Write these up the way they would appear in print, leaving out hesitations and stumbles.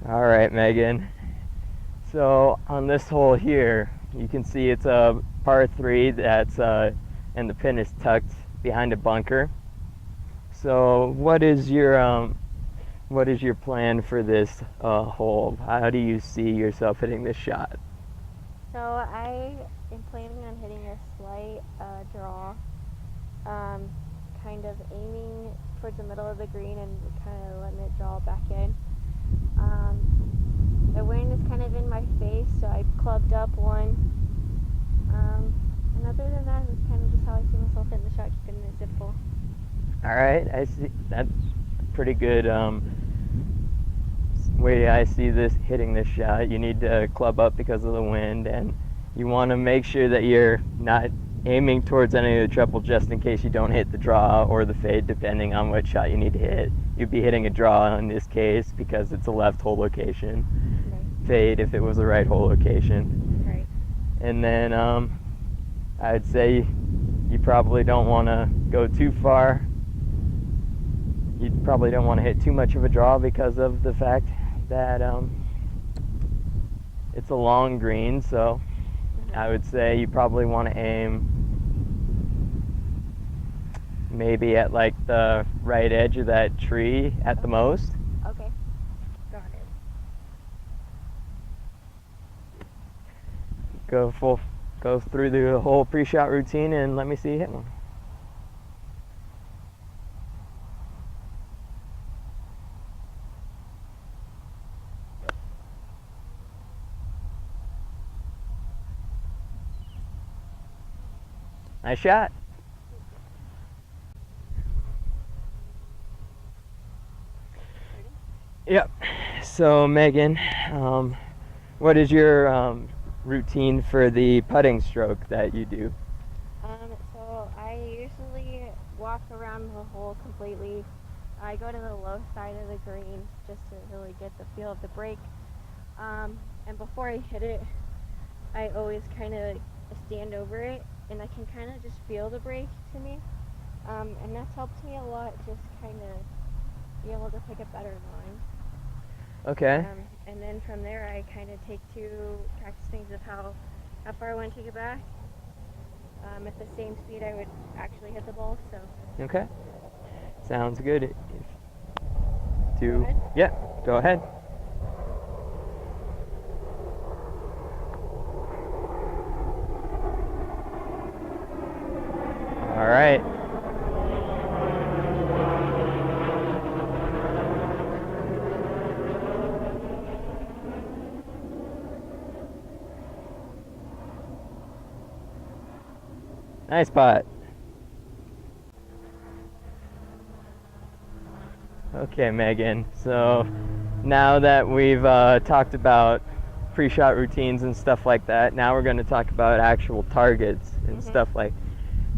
All right, Megan. So on this hole here, you can see it's a par 3 and the pin is tucked behind a bunker. So what is your plan for this hole? How do you see yourself hitting this shot? So I am planning on hitting a slight draw, um, kind of aiming towards the middle of the green and kind of letting it draw back in. The wind is kind of in my face, so I clubbed up one. And other than that, it's kind of just how I see myself hitting the shot, keeping it zipful. All right, I see. That's pretty good way I see this hitting this shot. You need to club up because of the wind, and you want to make sure that you're not aiming towards any of the treble just in case you don't hit the draw or the fade, depending on what shot you need to hit. You'd be hitting a draw in this case because it's a left hole location. Right. Fade if it was a right hole location. Right. And then I'd say you probably don't want to go too far. You probably don't want to hit too much of a draw because of the fact that it's a long green, so I would say you probably want to aim maybe at like the right edge of that tree at the most. Okay. Got it. Go through the whole pre-shot routine and let me see you hit one. Nice shot. Yep. So Megan, what is your routine for the putting stroke that you do? So I usually walk around the hole completely. I go to the low side of the green just to really get the feel of the break. And before I hit it, I always kind of stand over it, and I can kind of just feel the break to me. And that's helped me a lot, just kind of be able to pick a better line. Okay. And then from there, I kind of take two practice things of how far I want to take it back. At the same speed I would actually hit the ball. So. Okay. Sounds good. Go ahead. Yeah, go ahead. All right. Nice putt. Okay, Megan. So now that we've talked about pre-shot routines and stuff like that, now we're going to talk about actual targets and stuff like,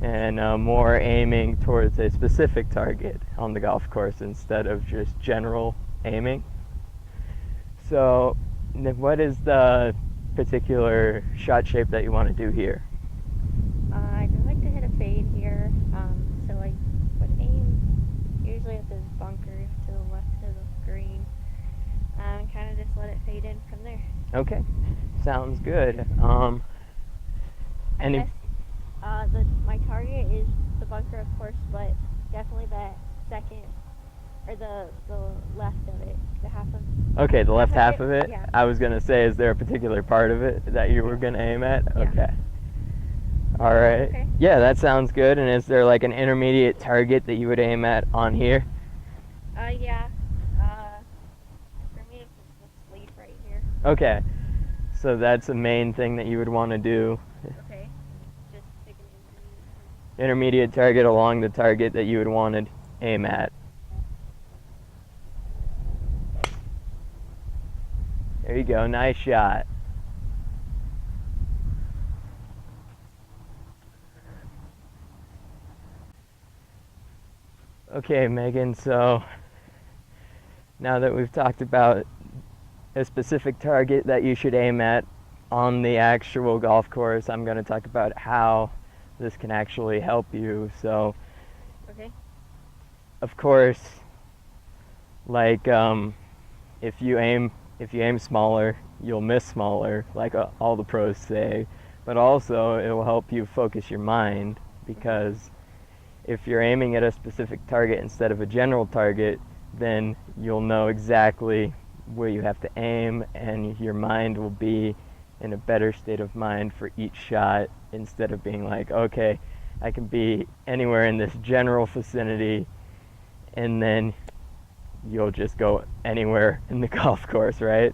and more aiming towards a specific target on the golf course instead of just general aiming. So, what is the particular shot shape that you want to do here? I'd like to hit a fade here. So I would aim usually at this bunker to the left of the green, and kind of just let it fade in from there. Okay, sounds good. I guess my target is the bunker, of course, but definitely that second or the left of it, the half of. Okay, the left half of it. Yeah. I was gonna say, is there a particular part of it that you were gonna aim at? Yeah. Okay. All right. Okay. Yeah, that sounds good. And is there like an intermediate target that you would aim at on here? Yeah. For me, it's this lead right here. Okay. So that's the main thing that you would want to do. Okay. Just pick an Intermediate target along the target that you would want to aim at. There you go. Nice shot. Okay, Megan, so now that we've talked about a specific target that you should aim at on the actual golf course, I'm going to talk about how this can actually help you. So, Okay. of course, like if you aim if you aim smaller, you'll miss smaller, like all the pros say. But also, it will help you focus your mind, because if you're aiming at a specific target instead of a general target, then you'll know exactly where you have to aim, and your mind will be in a better state of mind for each shot, instead of being like, okay, I can be anywhere in this general vicinity, and then you'll just go anywhere in the golf course, right?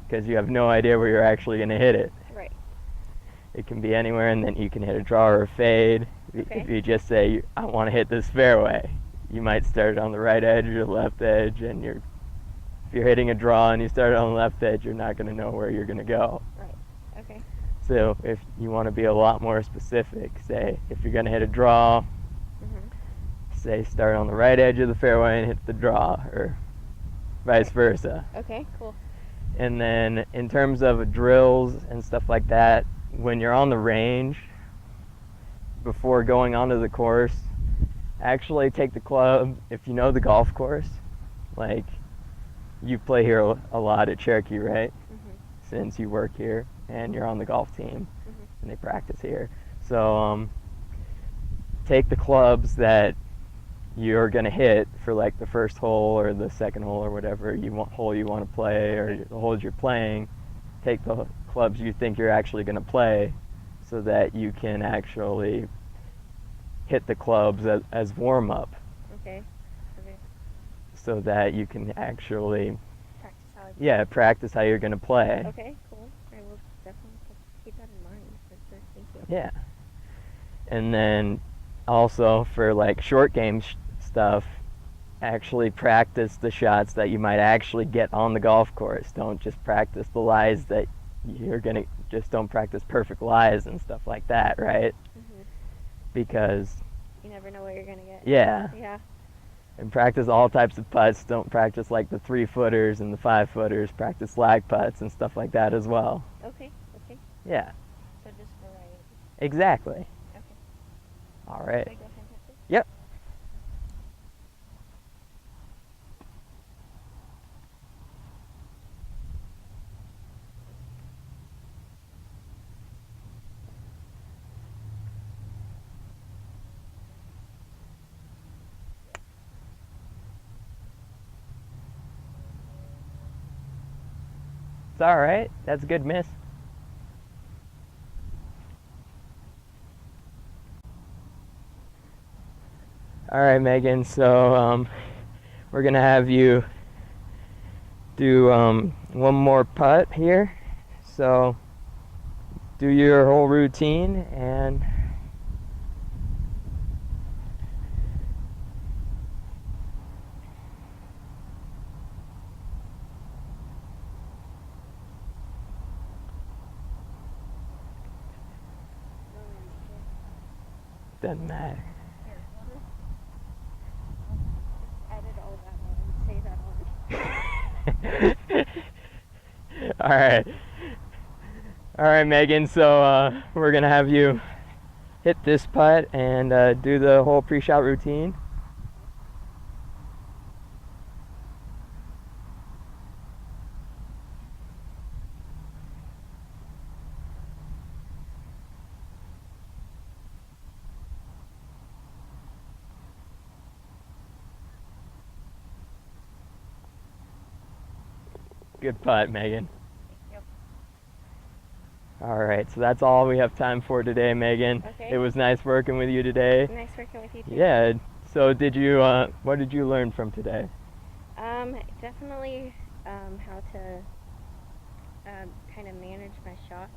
Because you have no idea where you're actually going to hit it. Right. It can be anywhere, and then you can hit a draw or a fade. Okay. If you just say, I want to hit this fairway, you might start on the right edge or the left edge, and if you're hitting a draw and you start on the left edge, you're not going to know where you're going to go. Right. Okay. So if you want to be a lot more specific, say if you're going to hit a draw, say start on the right edge of the fairway and hit the draw, or vice versa. Okay, cool. And then in terms of drills and stuff like that, when you're on the range, before going onto the course, actually take the club, if you know the golf course, like you play here a lot at Cherokee, right? Since you work here and you're on the golf team and they practice here. So take the clubs that you're going to hit for like the first hole or the second hole or whatever hole you want to play, or the holes you're playing. Take the clubs you think you're actually going to play, so that you can actually hit the clubs as warm-up. Okay. So that you can actually Practice how practice how you're going to play. Okay, cool. I will definitely keep that in mind for sure. Thank you. Yeah. And then also for like short game stuff, actually practice the shots that you might actually get on the golf course. Don't just practice the lies that you're gonna, just don't practice perfect lies and stuff like that, right? Because you never know what you're gonna get. Yeah. Yeah. And practice all types of putts. Don't practice like the 3-footers and the 5-footers. Practice lag putts and stuff like that as well. Okay. Yeah. So just variety. Exactly. Okay. All right. Should I go ahead and hit this? Yep. It's all right. That's a good miss. All right, Megan. So we're gonna have you do one more putt here. So do your whole routine and doesn't matter. Here, edit all that out and say that on. All right. All right, Megan. So we're gonna have you hit this putt and do the whole pre-shot routine. Good putt, Megan. Thank All right, so that's all we have time for today, Megan. Okay. It was nice working with you today. you. Nice working with you too. Yeah. So did you? What did you learn from today? Definitely how to kind of manage my shots.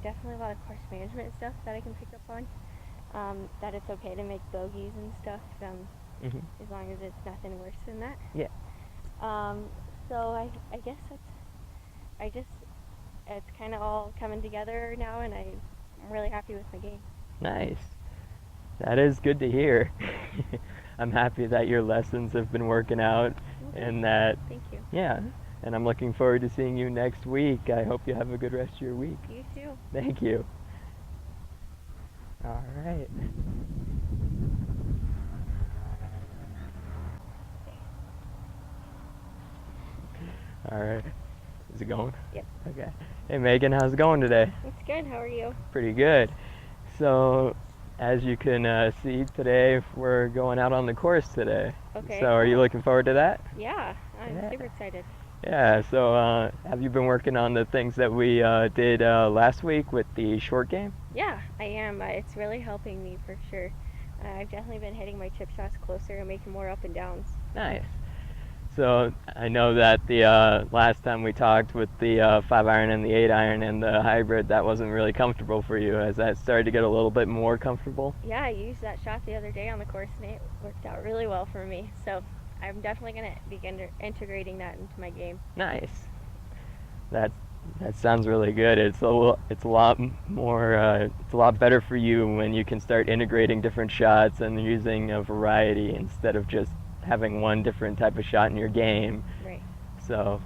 Definitely a lot of course management stuff that I can pick up on. That it's okay to make bogeys and stuff, as long as it's nothing worse than that. Yeah. So I guess it's kind of all coming together now, and I'm really happy with my game. Nice. That is good to hear. I'm happy that your lessons have been working out, and that, Thank you. yeah, and I'm looking forward to seeing you next week. I hope you have a good rest of your week. You too. Thank you. All right. All right. Is it going? Yep. Okay. Hey Megan, how's it going today? It's good. How are you? Pretty good. So, as you can see today, we're going out on the course today. Okay. So, are you cool. looking forward to that? Yeah, I'm Yeah. super excited. Yeah. So, have you been working on the things that we did last week with the short game? Yeah, I am. It's really helping me for sure. I've definitely been hitting my chip shots closer and making more up and downs. Nice. So I know that the last time we talked with the 5-iron and the 8-iron and the hybrid, that wasn't really comfortable for you. Has that started to get a little bit more comfortable? Yeah, I used that shot the other day on the course and it worked out really well for me. So I'm definitely going to begin integrating that into my game. Nice. That sounds really good. It's a lot more. It's a lot better for you when you can start integrating different shots and using a variety instead of just having one different type of shot in your game. Right. So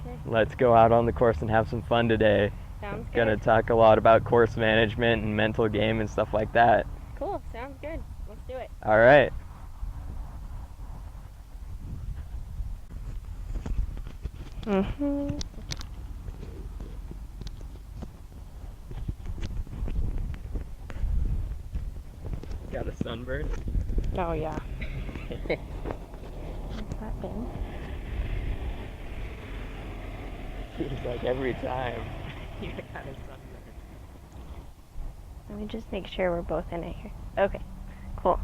Okay. let's go out on the course and have some fun today. Sounds good. Gonna talk a lot about course management and mental game and stuff like that. Cool. Sounds good. Let's do it. All right. Mhm. Got a sunburn? Oh yeah. What's that been? Seems like every time you got a sunburn. Let me just make sure we're both in it here. Okay. Cool.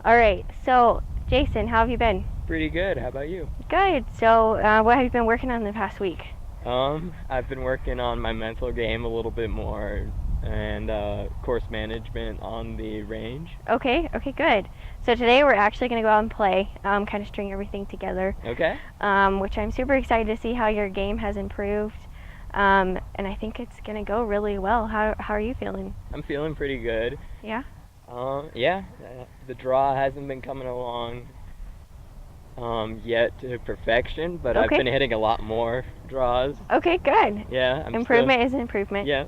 All right. So, Jason, how have you been? Pretty good. How about you? Good. So, what have you been working on the past week? I've been working on my mental game a little bit more and course management on the range. Okay. Okay. Good. So today we're actually going to go out and play, kind of string everything together, Okay. which I'm super excited to see how your game has improved. And I think it's going to go really well. How are you feeling? I'm feeling pretty good. Yeah? Yeah. The draw hasn't been coming along yet to perfection, but I've Okay. been hitting a lot more draws. Okay, good. Yeah. Improvement is improvement. Yeah.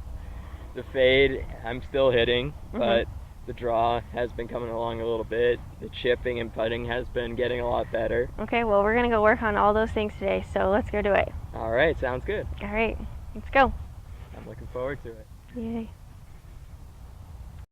The fade, I'm still hitting, Mhm. but the draw has been coming along a little bit. The chipping and putting has been getting a lot better. Okay, well, we're going to go work on all those things today, so let's go do it. All right, sounds good. All right, let's go. I'm looking forward to it. Yay.